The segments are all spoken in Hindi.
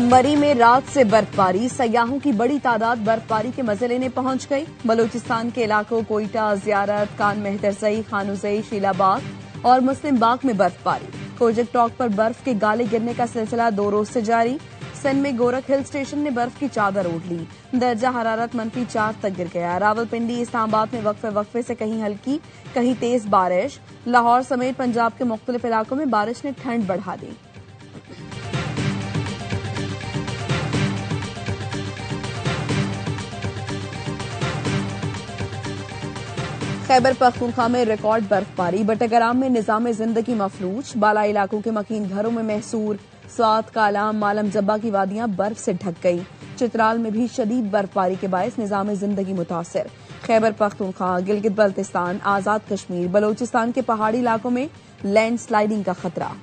मरी में रात से बर्फबारी, सयाहों की बड़ी तादाद बर्फबारी के मजे लेने पहुंच गई। बलूचिस्तान के इलाकों कोयटा, जियारत, कान मेहतरजई, खानुजई, शीलाबाग और मुस्लिम बाग में बर्फबारी। कोजक टॉक पर बर्फ के गाले गिरने का सिलसिला 2 रोज से जारी। सिंध में गोरख हिल स्टेशन ने बर्फ की चादर ओढ़ ली। दर्जा हरारत -4 तक गिर गया। रावलपिंडी, इस्लामाबाद में वक्फे वक्फे से कहीं हल्की कहीं तेज बारिश। लाहौर समेत पंजाब के मुख्तलिफ इलाकों में बारिश ने ठंड बढ़ा दी। खैबर पख्तूनख्वा में रिकॉर्ड बर्फबारी। बटगराम में निजाम जिंदगी मफलूज। बाला इलाकों के मकीन घरों में महसूर। स्वात, कालाम, मालम जब्बा की वादियां बर्फ से ढक गई। चित्राल में भी शदीद बर्फबारी के बायस निजाम जिंदगी मुतासिर। खैबर पख्तूनख्वा, गिलगित बल्तिस्तान, आजाद कश्मीर, बलोचिस्तान के पहाड़ी इलाकों में लैंड स्लाइडिंग का खतरा।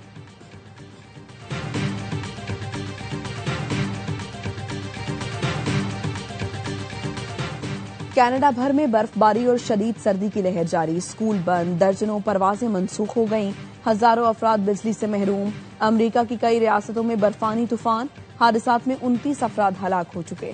कनाडा भर में बर्फबारी और शदीद सर्दी की लहर जारी। स्कूल बंद, दर्जनों परवाजें मनसूख हो गईं। हजारों अफराद बिजली से महरूम। अमरीका की कई रियासतों में बर्फानी तूफान। हादसात में 29 अफराद हलाक हो चुके।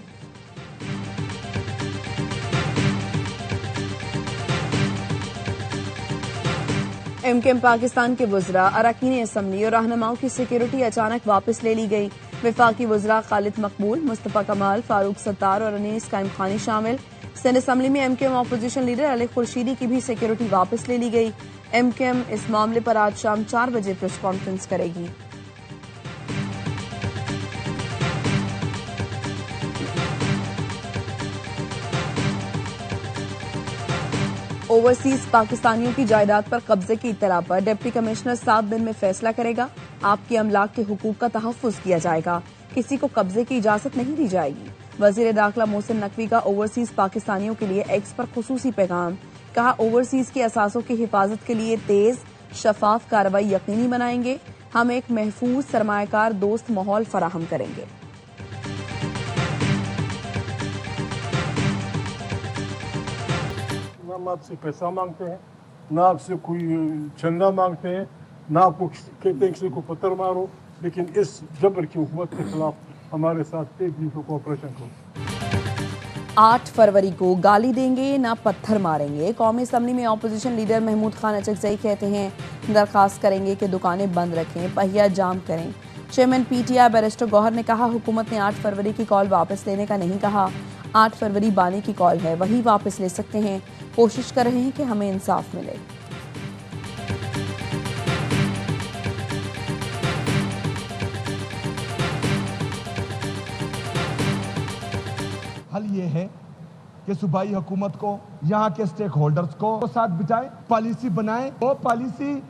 एमकेएम पाकिस्तान के वुज़रा, अरकान असम्बली और रहनुमाओं की सिक्योरिटी अचानक वापस ले ली गई। वफाकी वुज़रा खालिद मकबूल, मुस्तफा कमाल, फारूक सत्तार और अनीस कायम खानी शामिल। सिंध असम्बली में MQM opposition leader Ali Khurshidi की भी सिक्योरिटी वापस ले ली गई। एमकेएम इस मामले पर आज शाम 4 बजे प्रेस कॉन्फ्रेंस करेगी। ओवरसीज पाकिस्तानियों की जायदाद पर कब्जे की इत्तला पर डिप्टी कमिश्नर 7 दिन में फैसला करेगा। आपकी अमलाक के हुकूक का तहफ्फुज किया जाएगा। किसी को कब्जे की इजाजत नहीं दी जाएगी। वजीर दाखिला मोहसिन नकवी का ओवरसीज पाकिस्तानियों के लिए एक्स पर खुसूसी पैगाम। कहा, ओवरसीज के असासों की हिफाजत के लिए तेज शफाफ कार्रवाई यकीनी बनाएंगे। हम एक महफूज सरमायाकार दोस्त माहौल फराहम करेंगे। ना हम आपसे पैसा मांगते हैं, ना आपसे कोई चंदा मांगते हैं, ना आपको कहते हैं किसी को पत्थर मारो, लेकिन इस जबर की हुकूमत के खिलाफ हमारे साथ एक दूसरे को ऑपरेशन करो। 8 फरवरी को गाली देंगे ना पत्थर मारेंगे। कौमी असम्बली में ऑपोजिशन लीडर महमूद खान अचकजई कहते हैं, दरखास्त करेंगे कि दुकानें बंद रखें, पहिया जाम करें। चेयरमैन पीटीआई बैरिस्टर गौहर ने कहा, हुकूमत ने 8 फरवरी की कॉल वापस लेने का नहीं कहा। 8 फरवरी बानी की कॉल है, वही वापस ले सकते हैं। कोशिश कर रहे हैं कि हमें इंसाफ मिले। हल ये है कि सूबाई हुकूमत को, यहाँ के स्टेक होल्डर्स को साथ बिठाए, पॉलिसी बनाए। वो पॉलिसी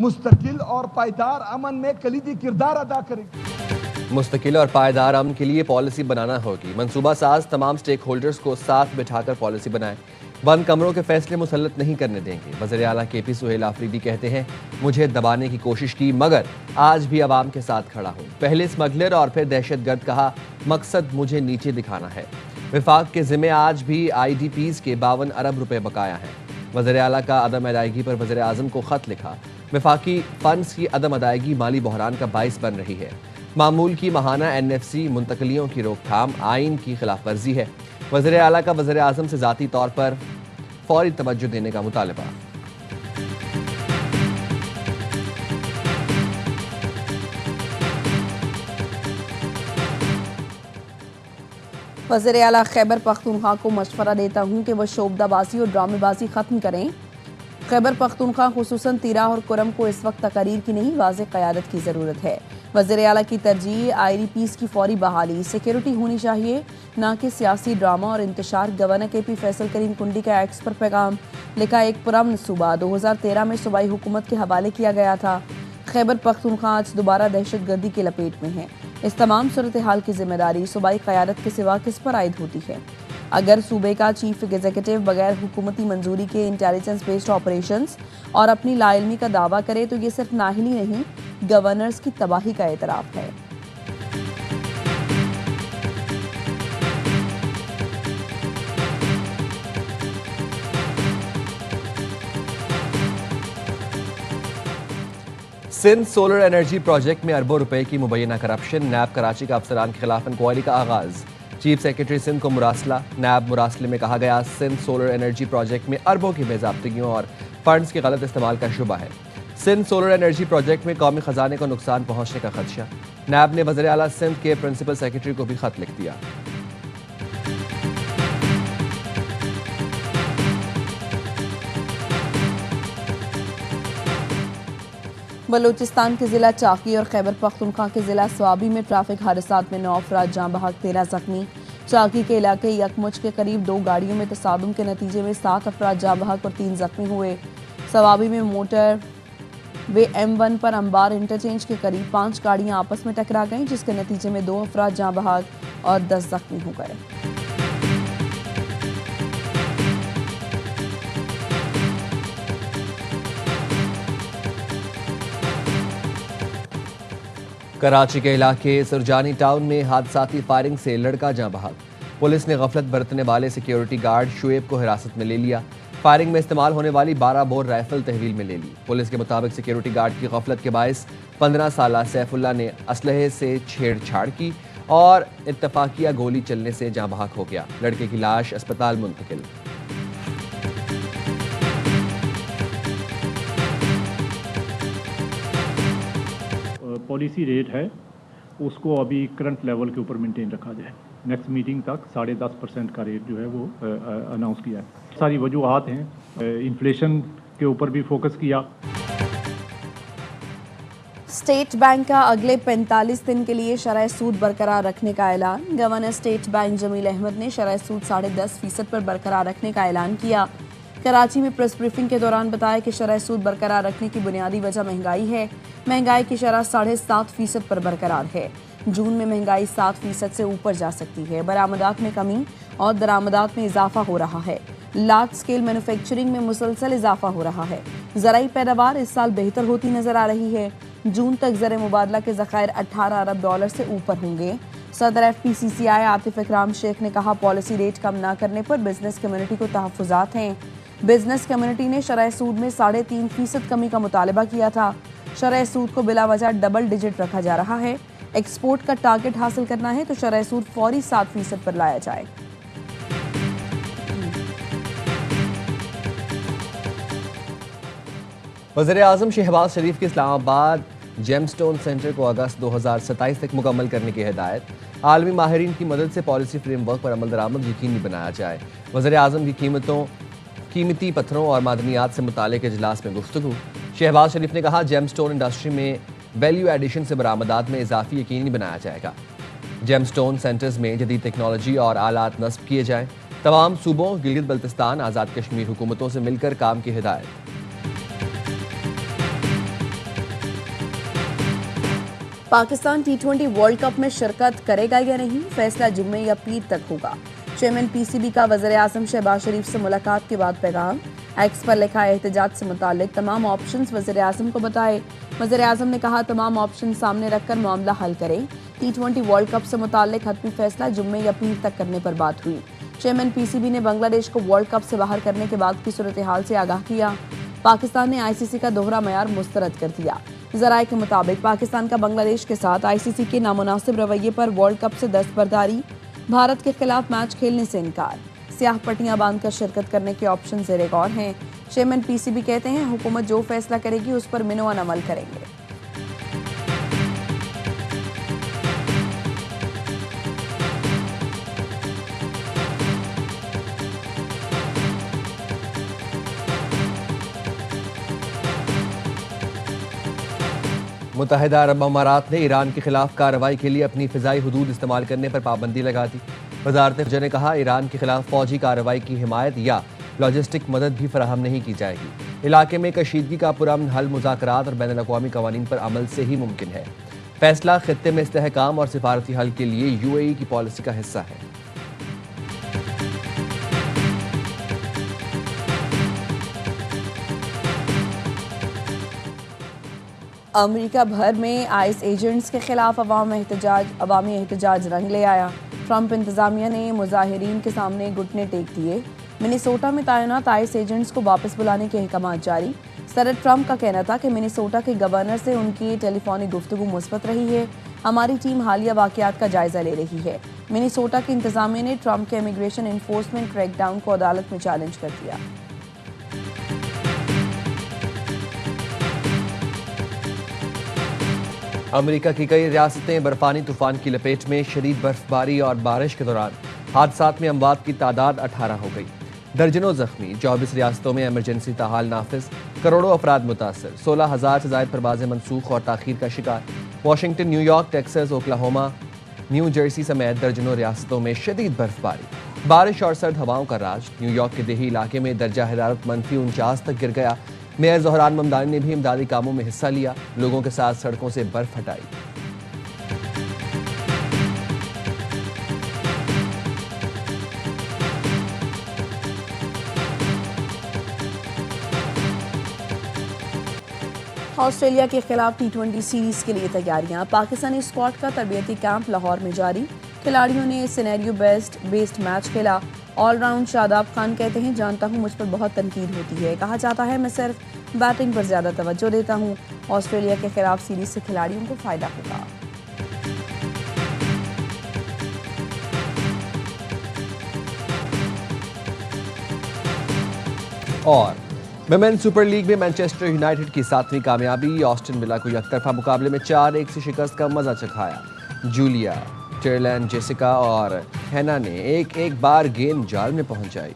मुस्तकिल और पायदार अमन में कलीदी किरदार अदा करेगी। मुस्तकिल और पायदार अमन के लिए पॉलिसी बनाना होगी। मंसूबा साज तमाम स्टेक होल्डर्स को साथ बिठाकर पॉलिसी बनाए। बंद कमरों के फैसले मुसल्लत नहीं करने देंगे। वज़ीर आला केपी सुहेल आफरीदी कहते हैं, मुझे दबाने की कोशिश की मगर आज भी अवाम के साथ खड़ा हूँ। पहले स्मगलर और फिर दहशतगर्द कहा, मकसद मुझे नीचे दिखाना है। विफाक के जिम्मे आज भी IDPs के 52 अरब रुपए बकाया हैं। वज़ीर आला का अदम अदायगी पर वज़ीर आज़म को खत लिखा। विफाकी फंड्स की अदम अदायगी माली बहरान का बाइस बन रही है। मामूल की माहाना NFC मुंतकलियों की रोकथाम आइन की खिलाफ वर्जी है। वज़ीर आला का वज़ीर आज़म से ज़ाती तौर पर फौरी तवज्जो देने का मुतालबा। वज़ीर आला खैबर पख्तूनख्वा को मशवरा देता हूँ कि वह शोबदाबाजी और ड्रामेबाजी खत्म करें। खैबर पख्तूनख्वा खुसूसन तिराह और कुरम को इस वक्त तकरीर की नहीं, वाज़ेह क़यादत की ज़रूरत है। वज़ीर आला की तरजीह IDPs की फौरी बहाली, सिक्योरिटी होनी चाहिए, ना कि सियासी ड्रामा और इंतशार। गवर्नर KP फैसल करीम कुंडी का एक्स पर पैगाम। लिखा, एक पुरअमन सूबा 2013 में सूबाई हुकूमत के हवाले किया गया था। खैबर पख्तूनख्वा आज दोबारा दहशतगर्दी के लपेट में है। इस तमाम सूरत हाल की जिम्मेदारी सूबाई क़यादत के सिवा किस पर आयद होती है? अगर सूबे का चीफ एग्जीक्यूटिव बगैर हुकूमती मंजूरी के इंटेलिजेंस बेस्ड ऑपरेशंस और अपनी लाइल्मी का दावा करे तो ये सिर्फ नाहिली नहीं, गवर्नर्स की तबाही का एतराफ़ है। सिंध सोलर एनर्जी प्रोजेक्ट में अरबों रुपए की मुबैना करप्शन, नैब कराची का अफसरान के खिलाफ इंक्वायरी का आगाज। चीफ सेक्रेटरी सिंध को मुरासला। नैब मुरासले में कहा गया, सिंध सोलर एनर्जी प्रोजेक्ट में अरबों की बेज़ाब्तियों और फंड्स के गलत इस्तेमाल का शुबा है। सिंध सोलर एनर्जी प्रोजेक्ट में कौमी खजाने को नुकसान पहुंचने का खदशा। नैब ने वज़ीर आला सिंध के प्रिंसिपल सेक्रेटरी को भी खत लिख दिया। बलूचिस्तान के जिला चाकी और खैबर पख्तूनख्वा के जिला स्वाबी में ट्रैफिक हादसात में 9 अफराद जाँ बहक, 13 जख्मी। चाकी के इलाके यकमुच के करीब 2 गाड़ियों में तसादुम के नतीजे में 7 अफराद जाँ बहक और 3 जख्मी हुए। स्वाबी में मोटर वे M1 पर अंबार इंटरचेंज के करीब 5 गाड़ियां आपस में टकरा गईं, जिसके नतीजे में 2 अफराद जाँ बहक और 10 जख्मी हो गए। कराची के इलाके सुरजानी टाउन में हादसाती फायरिंग से लड़का जाँ बहक। पुलिस ने गफलत बरतने वाले सिक्योरिटी गार्ड शुएब को हिरासत में ले लिया। फायरिंग में इस्तेमाल होने वाली 12 बोर राइफल तहवील में ले ली। पुलिस के मुताबिक सिक्योरिटी गार्ड की गफलत के बायस 15 साला सैफुल्ला ने असलहे से छेड़छाड़ की और इत्तफाकिया गोली चलने से जाँ बहक हो गया। लड़के की लाश अस्पताल मुंतकिल। पॉलिसी रेट है उसको अभी करंट लेवल के ऊपर मेंटेन रखा जाए। नेक्स्ट मीटिंग तक 10.5% का रेट जो है वो अनाउंस किया है। सारी वजूहात हैं, इन्फ्लेशन के ऊपर भी फोकस किया। स्टेट बैंक का अगले 45 दिन के लिए शरह सूद बरकरार रखने का ऐलान। Governor state bank Jameel Ahmad ने शरह सूद 10.5% पर बरकरार रखने का ऐलान किया। कराची में प्रेस ब्रीफिंग के दौरान बताया कि शरह सूद बरकरार रखने की बुनियादी वजह महंगाई है। महंगाई की शरह 7.5% पर बरकरार है। जून में महंगाई 7% से ऊपर जा सकती है। बरामदात में कमी और दरामदात में इजाफा हो रहा है। लार्ज स्केल मैन्युफैक्चरिंग में मुसलसल इजाफा हो रहा है। ज़राई पैदावार इस साल बेहतर होती नजर आ रही है। जून तक ज़र मुबादला के ज़खायर 18 अरब डॉलर से ऊपर होंगे। सदर FPCCI आतिफ इकराम शेख ने कहा, पॉलिसी रेट कम ना करने पर बिजनेस कम्युनिटी को तहफ़्फ़ुज़ात हैं। बिजनेस कम्युनिटी ने शरह सूद में 3.5% कमी का मुतालबा किया था। शरह सूद को बिला वजह डबल डिजिट रखा जा रहा है। एक्सपोर्ट का टारगेट हासिल करना है तो शरह सूद फौरी 7% पर लाया जाए। वज़ीर आज़म शहबाज शरीफ के इस्लामाबाद जेमस्टोन सेंटर को अगस्त 2027 तक मुकम्मल करने की हिदायत। आलमी माहिरीन की मदद से पॉलिसी फ्रेमवर्क पर अमल दरामद यकीनी बनाया जाए। वज़ीर आज़म की कीमती पत्थरों और मादनियात से मुतालिक इजलास में गुफ्तगू। शहबाज शरीफ ने कहा, जेमस्टोन इंडस्ट्री में वैल्यू एडिशन से बरामदात में इजाफी यकीनी बनाया जाएगा। जेमस्टोन सेंटर्स में जदीद टेक्नोलॉजी और आलात नस्ब किए जाएं। तमाम सूबों, गिलगित बल्तिस्तान, आज़ाद कश्मीर हुकूमतों से मिलकर काम की हिदायत। पाकिस्तान T20 वर्ल्ड कप में शिरकत करेगा या नहीं, फैसला जुम्मे या पीर तक होगा। चेयरमैन PCB का वज़ीर आज़म शहबाज शरीफ से मुलाकात के बाद पैगाम। एक्स पर लिखा एहतजाज से मुतालिक तमाम ऑप्शंस वज़ीर आज़म को बताए। वज़ीर आज़म ने कहा, तमाम ऑप्शन सामने रखकर मामला हल करें। T20 वर्ल्ड कप से मुतालिक हतमी फैसला जुम्मे या पीर तक करने पर बात हुई। चेयरमैन PCB ने बांग्लादेश को वर्ल्ड कप से बाहर करने के बाद की सूरत हाल से आगाह किया। पाकिस्तान ने ICC का दोहरा मयार मुस्तरद कर दिया। ज़राए के मुताबिक पाकिस्तान का बांग्लादेश के साथ ICC के नामुनासिब रवैये पर वर्ल्ड कप से दस्तबरदारी, भारत के खिलाफ मैच खेलने से इनकार, स्याह पट्टियां बांधकर शिरकत करने के ऑप्शन ज़ेरे गौर हैं। चेयरमैन PCB कहते हैं, हुकूमत जो फैसला करेगी उस पर मिनोअन अमल करेंगे। मुत्तहिदा अरब अमारात ने ईरान के खिलाफ कार्रवाई के लिए अपनी फ़िज़ाई हुदूद इस्तेमाल करने पर पाबंदी लगा दी। वज़ारत ख़ारजा ने कहा, ईरान के खिलाफ फ़ौजी कार्रवाई की हिमायत या लॉजिस्टिक मदद भी फराहम नहीं की जाएगी। इलाके में कशीदगी का पुरअमन हल मुज़ाकरात और बैनुल-अक़वामी क़वानीन पर अमल से ही मुमकिन है। फैसला खित्ते में इस्तेहकाम और सिफारती हल के लिए UAE की पॉलिसी का हिस्सा है। अमेरिका भर में आइस एजेंट्स के खिलाफ अवामी एहतजाज रंग ले आया। ट्रंप इंतजामिया ने मुजाहिरीन के सामने घुटने टेक दिए। मिनेसोटा में तैनात आईएस एजेंट्स को वापस बुलाने के अहकाम जारी। सदर ट्रंप का कहना था कि मिनेसोटा के गवर्नर से उनकी टेलीफोनिक गुफ्तगू मुस्बत रही है। हमारी टीम हालिया वाकयात का जायजा ले रही है। मिनेसोटा की इंतजामिया ने ट्रंप के इमिग्रेशन एनफोर्समेंट क्रैकडाउन को अदालत में चैलेंज कर दिया। अमेरिका की कई रियासतें बर्फानी तूफान की लपेट में। शदीद बर्फबारी और बारिश के दौरान हादसात में अमवात की तादाद 18 हो गई। दर्जनों जख्मी। 24 रियासतों में इमरजेंसी ताहाल नाफिज। करोड़ों अफराद मुतासर। 16,000 से ज्यादा परवाजें मनसूख और ताखीर का शिकार। Washington, New York, Texas, Oklahoma, new Jersey समेत दर्जनों रियासतों में शदीद बर्फबारी, बारिश और सर्द हवाओं का राज। न्यूयॉर्क के देही इलाके में दर्जा हरारत -49 तक गिर गया। मेयर ज़ोहरान ममदानी ने भी इमदादी कामों में हिस्सा लिया, लोगों के साथ सड़कों से बर्फ हटाई। ऑस्ट्रेलिया के खिलाफ T20 सीरीज के लिए तैयारियां। पाकिस्तानी स्क्वाड का तरबियती कैंप लाहौर में जारी। खिलाड़ियों ने सिनेरियो बेस्ड मैच खेला। ऑलराउंड शादाब खान कहते हैं, जानता हूं मुझ पर बहुत तनकीद होती है। कहा जाता है मैं सिर्फ बैटिंग पर ज्यादा तवज्जो देता हूं। ऑस्ट्रेलिया के खिलाफ सीरीज से खिलाड़ियों को फायदा होगा। और विमेन सुपर लीग में मैनचेस्टर यूनाइटेड की 7वीं कामयाबी। ऑस्टन विला को एकतरफा मुकाबले में 4-1 से शिकस्त का मजा चखाया। जूलिया, टेरलैंड, जेसिका और हैना ने एक बार गेंद जाल में पहुंचाई।